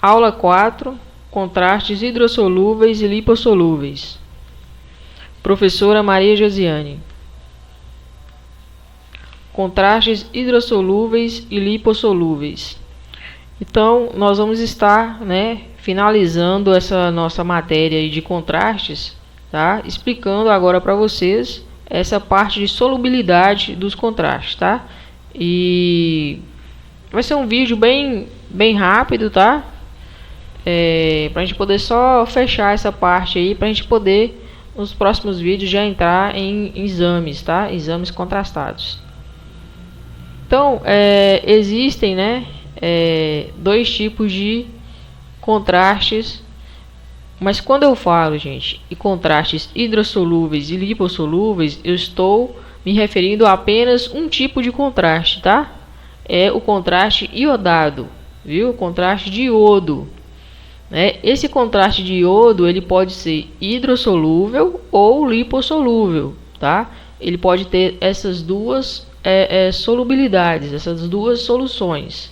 Aula 4, contrastes hidrossolúveis e lipossolúveis. Professora Maria Josiane. Contrastes hidrossolúveis e lipossolúveis. Então, nós vamos estar, finalizando essa nossa matéria aí de contrastes, tá? Explicando agora para vocês essa parte de solubilidade dos contrastes, tá? E vai ser um vídeo bem rápido, tá? Para a gente poder só fechar essa parte aí, para a gente poder nos próximos vídeos já entrar em exames, tá? Exames contrastados. Então, existem, dois tipos de contrastes, mas quando eu falo, gente, de contrastes hidrossolúveis e lipossolúveis, eu estou me referindo a apenas um tipo de contraste, tá? É o contraste iodado, viu? O contraste de iodo. Esse contraste de iodo ele pode ser hidrossolúvel ou lipossolúvel, tá? Ele pode ter essas duas solubilidades, essas duas soluções.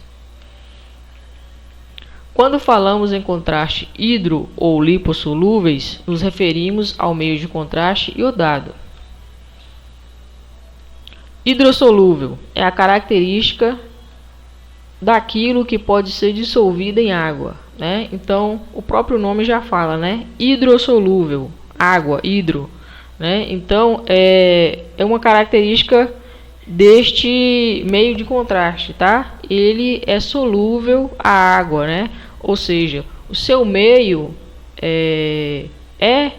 Quando falamos em contraste hidro ou lipossolúveis, nos referimos ao meio de contraste iodado. Hidrossolúvel é a característica daquilo que pode ser dissolvido em água, Então, o próprio nome já fala, hidrossolúvel, água, hidro, Então, é uma característica deste meio de contraste, tá? Ele é solúvel à água, Ou seja, o seu meio é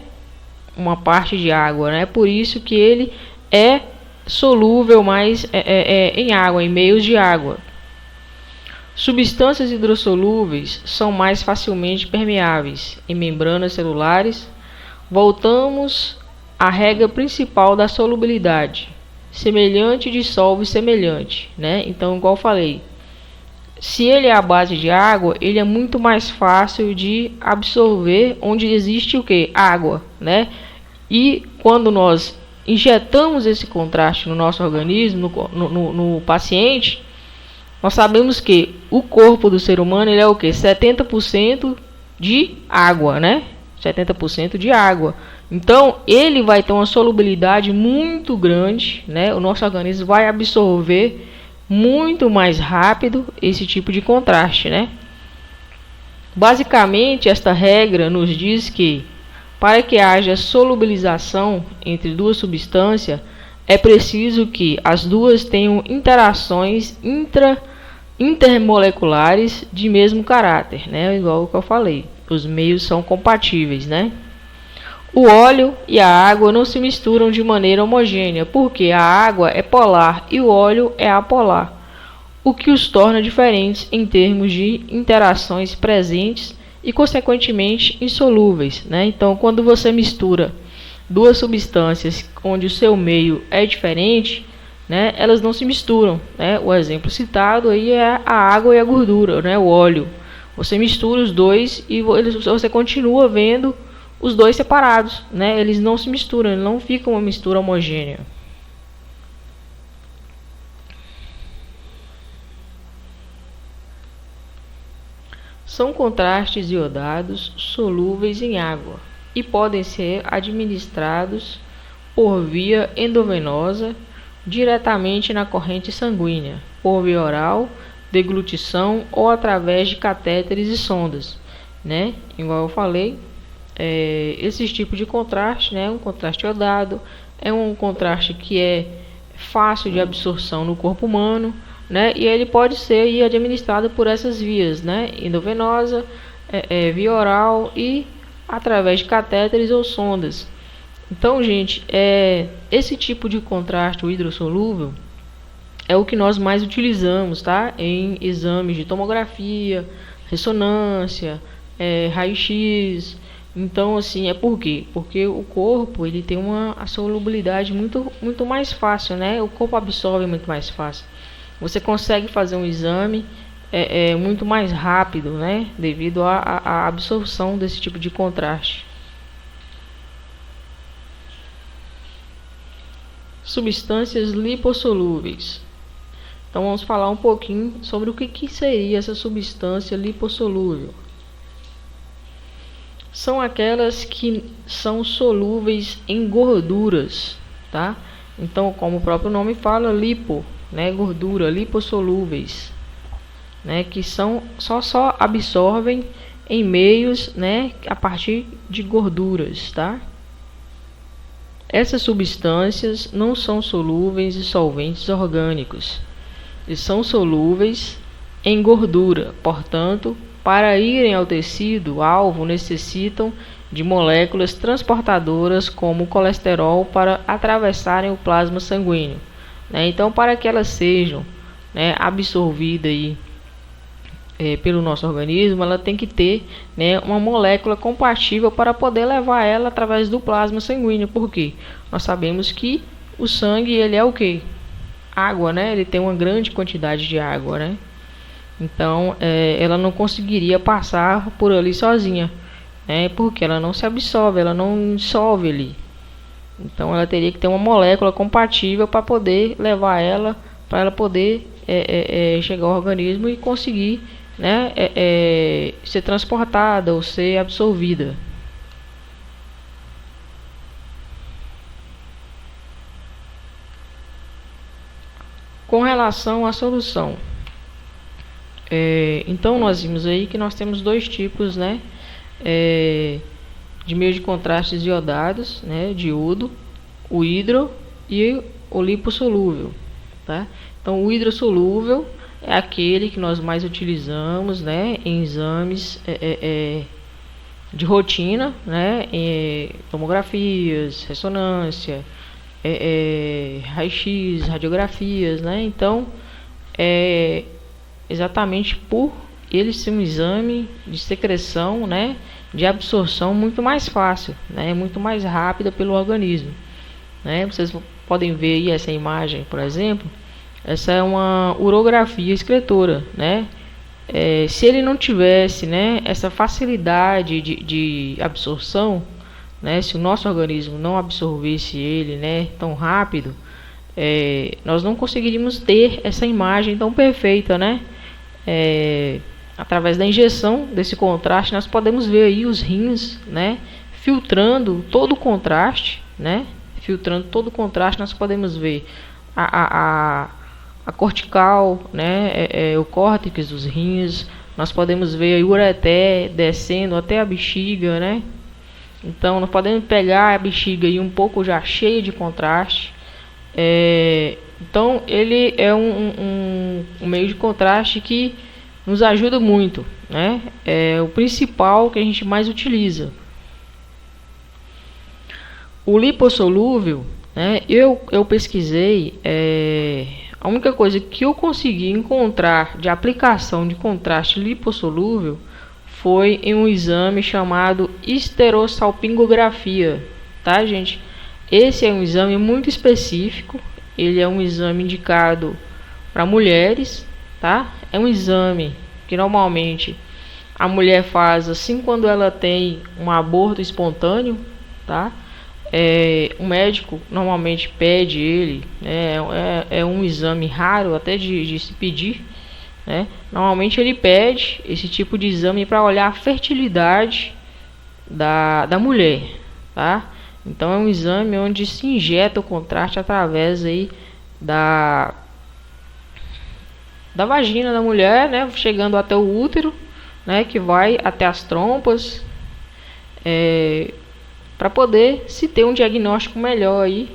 uma parte de água, Por isso que ele é solúvel mais em água, em meios de água. Substâncias hidrossolúveis são mais facilmente permeáveis em membranas celulares. Voltamos à regra principal da solubilidade. Semelhante dissolve semelhante, Então, igual eu falei, se ele é à base de água, ele é muito mais fácil de absorver onde existe o que? Água, E quando nós injetamos esse contraste no nosso organismo, no paciente, nós sabemos que o corpo do ser humano ele é o que? 70% de água, 70% de água. Então, ele vai ter uma solubilidade muito grande, O nosso organismo vai absorver muito mais rápido esse tipo de contraste, Basicamente, esta regra nos diz que para que haja solubilização entre duas substâncias, é preciso que as duas tenham interações intermoleculares de mesmo caráter, Igual o que eu falei, os meios são compatíveis, O óleo e a água não se misturam de maneira homogênea, porque a água é polar e o óleo é apolar, o que os torna diferentes em termos de interações presentes e, consequentemente, insolúveis, Então, quando você mistura duas substâncias onde o seu meio é diferente, elas não se misturam, O exemplo citado aí é a água e a gordura, o óleo. Você mistura os dois e você continua vendo os dois separados, Eles não se misturam, eles não ficam uma mistura homogênea. São contrastes iodados solúveis em água e podem ser administrados por via endovenosa, diretamente na corrente sanguínea, por via oral, deglutição ou através de catéteres e sondas, Igual eu falei, esse tipo de contraste, um contraste iodado, é um contraste que é fácil de absorção no corpo humano, e ele pode ser administrado por essas vias, endovenosa, via oral e através de catéteres ou sondas. Então, gente, esse tipo de contraste, o hidrossolúvel, é o que nós mais utilizamos, tá? Em exames de tomografia, ressonância, raio-x. Então, assim, por quê? Porque o corpo ele tem a solubilidade muito mais fácil, O corpo absorve muito mais fácil. Você consegue fazer um exame muito mais rápido, Devido à absorção desse tipo de contraste. Substâncias lipossolúveis. Então, vamos falar um pouquinho sobre o que seria essa substância lipossolúvel. são aquelas que são solúveis em gorduras, tá? Então, como o próprio nome fala, lipo, né, gordura, lipossolúveis, né, que só absorvem em meios, né, a partir de gorduras, tá? Essas substâncias não são solúveis em solventes orgânicos, e são solúveis em gordura, portanto, para irem ao tecido alvo necessitam de moléculas transportadoras como o colesterol para atravessarem o plasma sanguíneo, né? Então, para que elas sejam, né, absorvidas aí, pelo nosso organismo, ela tem que ter, né, uma molécula compatível para poder levar ela através do plasma sanguíneo. Por quê? Nós sabemos que o sangue, ele é o quê? Água, né? Ele tem uma grande quantidade de água, né? Então, ela não conseguiria passar por ali sozinha, né? Porque ela não se absorve, ela não dissolve ali. Então, ela teria que ter uma molécula compatível para poder levar ela, para ela poder chegar ao organismo e conseguir, né, ser transportada ou ser absorvida. Com relação à solução, então nós vimos aí que nós temos dois tipos, né, de meio de contrastes iodados, né, de iodo, o hidro e o lipossolúvel, tá? Então, o hidrossolúvel é aquele que nós mais utilizamos, né, em exames de rotina, né, tomografias, ressonância, raio-x, radiografias, né? Então, exatamente por ele ser um exame de secreção, né, de absorção muito mais fácil, né, muito mais rápida pelo organismo, né? Vocês podem ver aí essa imagem, por exemplo. Essa é uma urografia excretora, né? Se ele não tivesse, né, essa facilidade de absorção, né, se o nosso organismo não absorvesse ele, né, tão rápido, nós não conseguiríamos ter essa imagem tão perfeita, né? Através da injeção desse contraste, nós podemos ver aí os rins, né, filtrando todo o contraste, né? Filtrando todo o contraste, nós podemos ver a cortical, né, o córtex dos rins, nós podemos ver a ureter descendo até a bexiga, né? Então, nós podemos pegar a bexiga aí um pouco já cheia de contraste. Então, ele é um meio de contraste que nos ajuda muito, né? É o principal que a gente mais utiliza. O lipossolúvel, né, eu pesquisei, a única coisa que eu consegui encontrar de aplicação de contraste lipossolúvel foi em um exame chamado esterossalpingografia, tá, gente? Esse é um exame muito específico, ele é um exame indicado para mulheres, tá? É um exame que normalmente a mulher faz assim quando ela tem um aborto espontâneo, tá? O médico normalmente pede ele, né? É um exame raro até de se pedir, né? Normalmente ele pede esse tipo de exame para olhar a fertilidade da mulher, tá? Então é um exame onde se injeta o contraste através aí da vagina da mulher, né? Chegando até o útero, né? Que vai até as trompas, para poder se ter um diagnóstico melhor aí,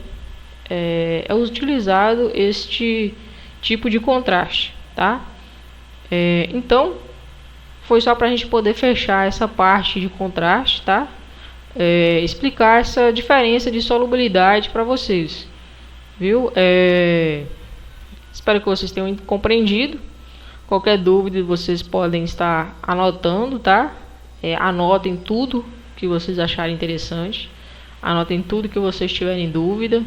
é utilizado este tipo de contraste, tá? Então, foi só para a gente poder fechar essa parte de contraste, tá? Explicar essa diferença de solubilidade para vocês, viu? Espero que vocês tenham compreendido. Qualquer dúvida vocês podem estar anotando, tá? Anotem tudo que vocês acharem interessante, anotem tudo que vocês tiverem dúvida,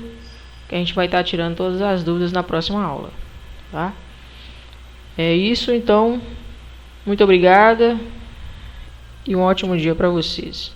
que a gente vai estar tirando todas as dúvidas na próxima aula, tá? É isso, então, muito obrigada e um ótimo dia para vocês.